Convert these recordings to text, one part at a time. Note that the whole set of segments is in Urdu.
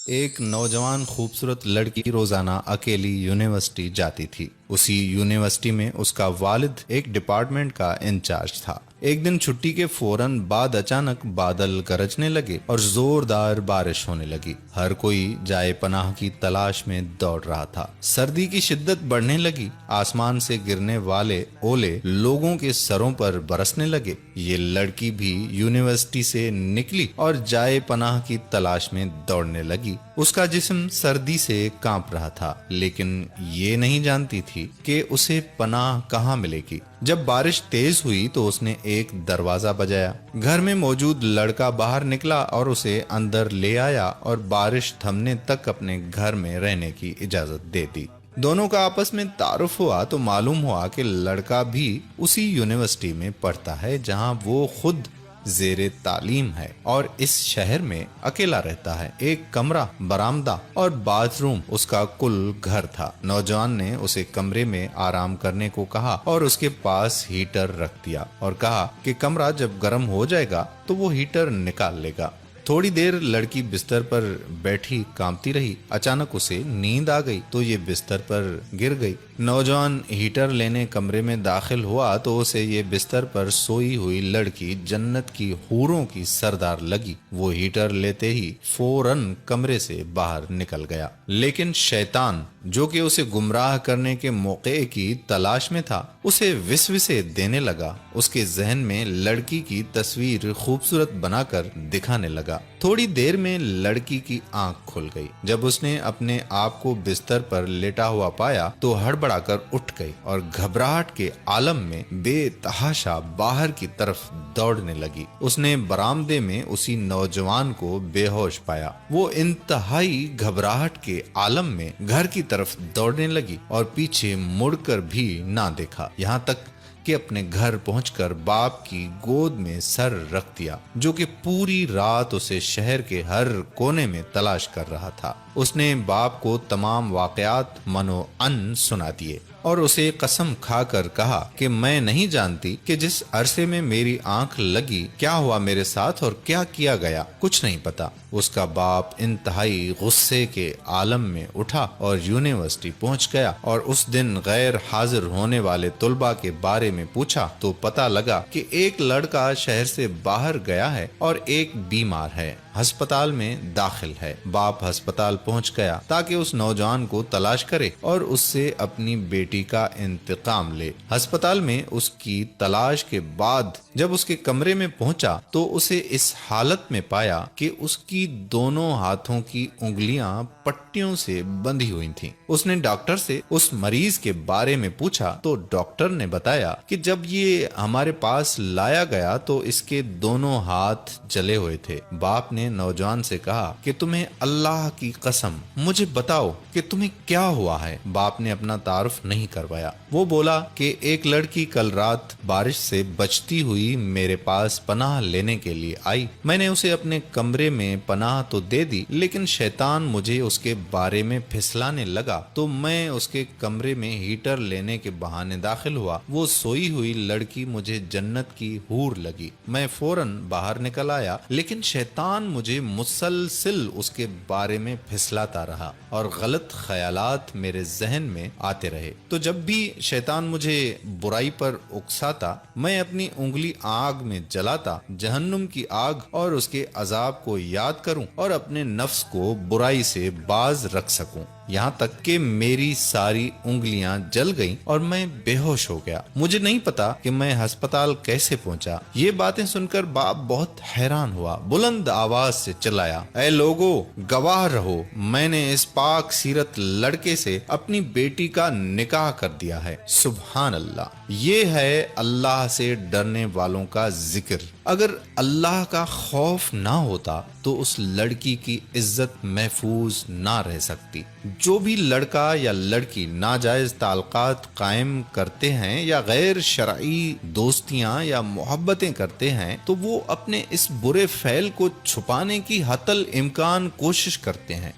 ایک نوجوان خوبصورت لڑکی روزانہ اکیلی یونیورسٹی جاتی تھی۔ اسی یونیورسٹی میں اس کا والد ایک ڈپارٹمنٹ کا انچارج تھا۔ ایک دن چھٹی کے فوراً بعد اچانک بادل گرجنے لگے اور زوردار بارش ہونے لگی۔ ہر کوئی جائے پناہ کی تلاش میں دوڑ رہا تھا۔ سردی کی شدت بڑھنے لگی، آسمان سے گرنے والے اولے لوگوں کے سروں پر برسنے لگے۔ یہ لڑکی بھی یونیورسٹی سے نکلی اور جائے پناہ کی تلاش میں دوڑنے لگی۔ اس کا جسم سردی سے کانپ رہا تھا، لیکن یہ نہیں جانتی تھی کہ اسے پناہ کہاں ملے گی۔ جب بارش تیز ہوئی تو اس نے ایک دروازہ بجایا۔ گھر میں موجود لڑکا باہر نکلا اور اسے اندر لے آیا اور بارش تھمنے تک اپنے گھر میں رہنے کی اجازت دے دی۔ دونوں کا آپس میں تعارف ہوا تو معلوم ہوا کہ لڑکا بھی اسی یونیورسٹی میں پڑھتا ہے جہاں وہ خود زیر تعلیم ہے اور اس شہر میں اکیلا رہتا ہے۔ ایک کمرہ، برآمدہ اور باتھ روم اس کا کل گھر تھا۔ نوجوان نے اسے کمرے میں آرام کرنے کو کہا اور اس کے پاس ہیٹر رکھ دیا اور کہا کہ کمرہ جب گرم ہو جائے گا تو وہ ہیٹر نکال لے گا۔ تھوڑی دیر لڑکی بستر پر بیٹھی کانپتی رہی۔ اچانک اسے نیند آ گئی تو یہ بستر پر گر گئی۔ نوجوان ہیٹر لینے کمرے میں داخل ہوا تو اسے یہ بستر پر سوئی ہوئی لڑکی جنت کی حوروں کی سردار لگی۔ وہ ہیٹر لیتے ہی فوراً کمرے سے باہر نکل گیا، لیکن شیطان جو کہ اسے گمراہ کرنے کے موقع کی تلاش میں تھا اسے وسوسے دینے لگا۔ اس کے ذہن میں لڑکی کی تصویر خوبصورت بنا کر دکھانے لگا۔ تھوڑی دیر میں لڑکی کی آنکھ کھل گئی۔ جب اس نے اپنے آپ کو بستر پر لیٹا ہوا پایا تو ہڑبڑا کر اٹھ گئی اور گھبراہٹ کے عالم میں بے تحاشا باہر کی طرف دوڑنے لگی۔ اس نے برآمدے میں اسی نوجوان کو بے ہوش پایا۔ وہ انتہائی گھبراہٹ کے عالم میں گھر کی طرف دوڑنے لگی اور پیچھے مڑ کر بھی نہ دیکھا، یہاں تک کہ اپنے گھر پہنچ کر باپ کی گود میں سر رکھ دیا، جو کہ پوری رات اسے شہر کے ہر کونے میں تلاش کر رہا تھا۔ اس نے باپ کو تمام واقعات منو ان سنا دیے اور اسے قسم کھا کر کہا کہ میں نہیں جانتی کہ جس عرصے میں میری آنکھ لگی کیا ہوا میرے ساتھ اور کیا کیا گیا، کچھ نہیں پتا۔ اس کا باپ انتہائی غصے کے عالم میں اٹھا اور یونیورسٹی پہنچ گیا اور اس دن غیر حاضر ہونے والے طلباء کے بارے میں پوچھا تو پتا لگا کہ ایک لڑکا شہر سے باہر گیا ہے اور ایک بیمار ہے، ہسپتال میں داخل ہے۔ باپ ہسپتال پہنچ گیا تاکہ اس نوجوان کو تلاش کرے اور اس سے اپنی بیٹی کا انتقام لے۔ ہسپتال میں اس کی تلاش کے بعد جب اس کے کمرے میں پہنچا تو اسے اس حالت میں پایا کہ اس کی دونوں ہاتھوں کی انگلیاں پٹیوں سے بندھی ہوئی تھیں۔ اس نے ڈاکٹر سے اس مریض کے بارے میں پوچھا تو ڈاکٹر نے بتایا کہ جب یہ ہمارے پاس لایا گیا تو اس کے دونوں ہاتھ جلے ہوئے تھے۔ باپ نے نوجوان سے کہا کہ تمہیں اللہ کی قسم مجھے بتاؤ کہ تمہیں کیا ہوا ہے۔ باپ نے اپنا تعارف نہیں کروایا۔ وہ بولا کہ ایک لڑکی کل رات بارش سے بچتی ہوئی میرے پاس پناہ لینے کے لیے آئی۔ میں نے اسے اپنے کمرے میں پناہ تو دے دی، لیکن شیطان مجھے اس کے بارے میں پھسلانے لگا تو میں اس کے کمرے میں ہیٹر لینے کے بہانے داخل ہوا۔ وہ سوئی ہوئی لڑکی مجھے جنت کی حور لگی۔ میں فوراً باہر نکل آیا، لیکن شیطان مجھے مسلسل اس کے بارے میں پھسلاتا رہا اور غلط خیالات میرے ذہن میں آتے رہے۔ تو جب بھی شیطان مجھے برائی پر اکساتا میں اپنی انگلی آگ میں جلاتا، جہنم کی آگ اور اس کے عذاب کو یاد کروں اور اپنے نفس کو برائی سے باز رکھ سکوں، یہاں تک کہ میری ساری انگلیاں جل گئیں اور میں بے ہوش ہو گیا۔ مجھے نہیں پتا کہ میں ہسپتال کیسے پہنچا۔ یہ باتیں سن کر باپ بہت حیران ہوا، بلند آواز سے چلایا، اے لوگو، گواہ رہو، میں نے اس پاک سیرت لڑکے سے اپنی بیٹی کا نکاح کر دیا ہے۔ سبحان اللہ، یہ ہے اللہ سے ڈرنے والوں کا ذکر۔ اگر اللہ کا خوف نہ ہوتا تو اس لڑکی کی عزت محفوظ نہ رہ سکتی۔ جو بھی لڑکا یا لڑکی ناجائز تعلقات قائم کرتے ہیں یا غیر شرعی دوستیاں یا محبتیں کرتے ہیں تو وہ اپنے اس برے فعل کو چھپانے کی حتی الامکان کوشش کرتے ہیں۔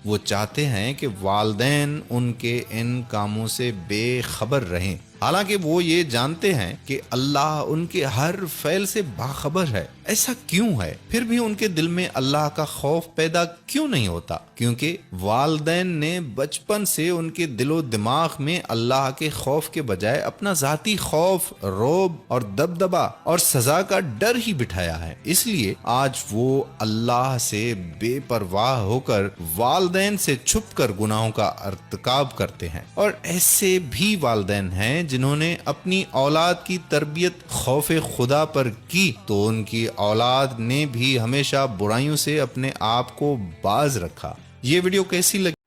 وہ چاہتے ہیں کہ والدین ان کے ان کاموں سے بے خبر رہیں۔ حالانکہ وہ یہ جانتے ہیں کہ اللہ ان کے ہر فعل سے باخبر ہے۔ ایسا کیوں ہے؟ پھر بھی ان کے دل میں اللہ کا خوف پیدا کیوں نہیں ہوتا؟ کیونکہ والدین نے بچپن سے ان کے دل و دماغ میں اللہ کے خوف کے بجائے اپنا ذاتی خوف، رعب اور دبدبا اور سزا کا ڈر ہی بٹھایا ہے۔ اس لیے آج وہ اللہ سے بے پرواہ ہو کر والدین سے چھپ کر گناہوں کا ارتکاب کرتے ہیں۔ اور ایسے بھی والدین ہیں جنہوں نے اپنی اولاد کی تربیت خوف خدا پر کی تو ان کی اولاد نے بھی ہمیشہ برائیوں سے اپنے آپ کو باز رکھا۔ یہ ویڈیو کیسی لگی؟